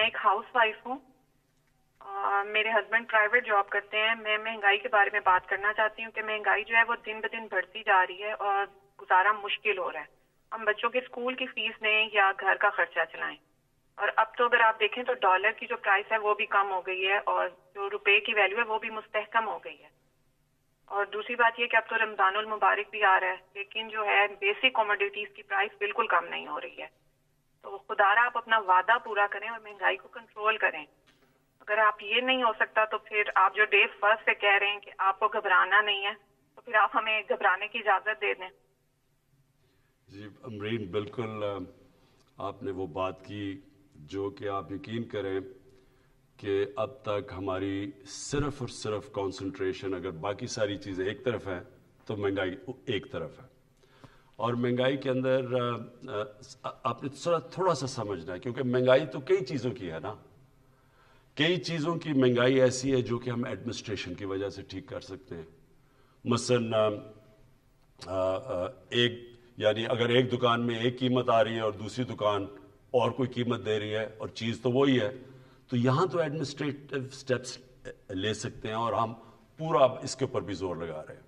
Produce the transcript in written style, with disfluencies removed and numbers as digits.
ایک house wife ہوں. میرے ہسبینڈ پرائیویٹ جاب کرتے ہیں. میں مہنگائی کے بارے میں بات کرنا چاہتی ہوں کہ مہنگائی جو ہے وہ دن بدن بڑھتی جا رہی ہے اور گزارا مشکل ہو رہا ہے. ہم بچوں کے اسکول کی فیس دیں یا گھر کا خرچہ چلائیں. اور اب تو اگر آپ دیکھیں تو ڈالر کی جو پرائس ہے وہ بھی کم ہو گئی ہے اور جو روپے کی ویلیو ہے وہ بھی مستحکم ہو گئی ہے. اور دوسری بات یہ کہ اب تو رمضان المبارک بھی آ رہا ہے, لیکن جو ہے بیسک کوموڈیٹیز کی پرائس بالکل کم نہیں ہو رہی ہے. تو خدا را آپ اپنا وعدہ پورا کریں اور مہنگائی کو کنٹرول کریں. اگر آپ یہ نہیں ہو سکتا تو پھر آپ جو ڈے فرسٹ سے کہہ رہے ہیں کہ آپ کو گھبرانا نہیں ہے, تو پھر آپ ہمیں گھبرانے کی اجازت دے دیں. جی امرین, بالکل آپ نے وہ بات کی جو کہ آپ یقین کریں کہ اب تک ہماری صرف اور صرف کانسنٹریشن اگر باقی ساری چیزیں ایک طرف ہیں تو مہنگائی ایک طرف ہے. اور مہنگائی کے اندر آپ نے تھوڑا سا سمجھنا ہے, کیونکہ مہنگائی تو کئی چیزوں کی ہے نا. کئی چیزوں کی مہنگائی ایسی ہے جو کہ ہم ایڈمنسٹریشن کی وجہ سے ٹھیک کر سکتے ہیں. مثلا یعنی اگر ایک دکان میں ایک قیمت آ رہی ہے اور دوسری دکان اور کوئی قیمت دے رہی ہے اور چیز تو وہی ہے, تو یہاں تو ایڈمنسٹریٹو سٹیپس لے سکتے ہیں اور ہم پورا اس کے اوپر بھی زور لگا رہے ہیں.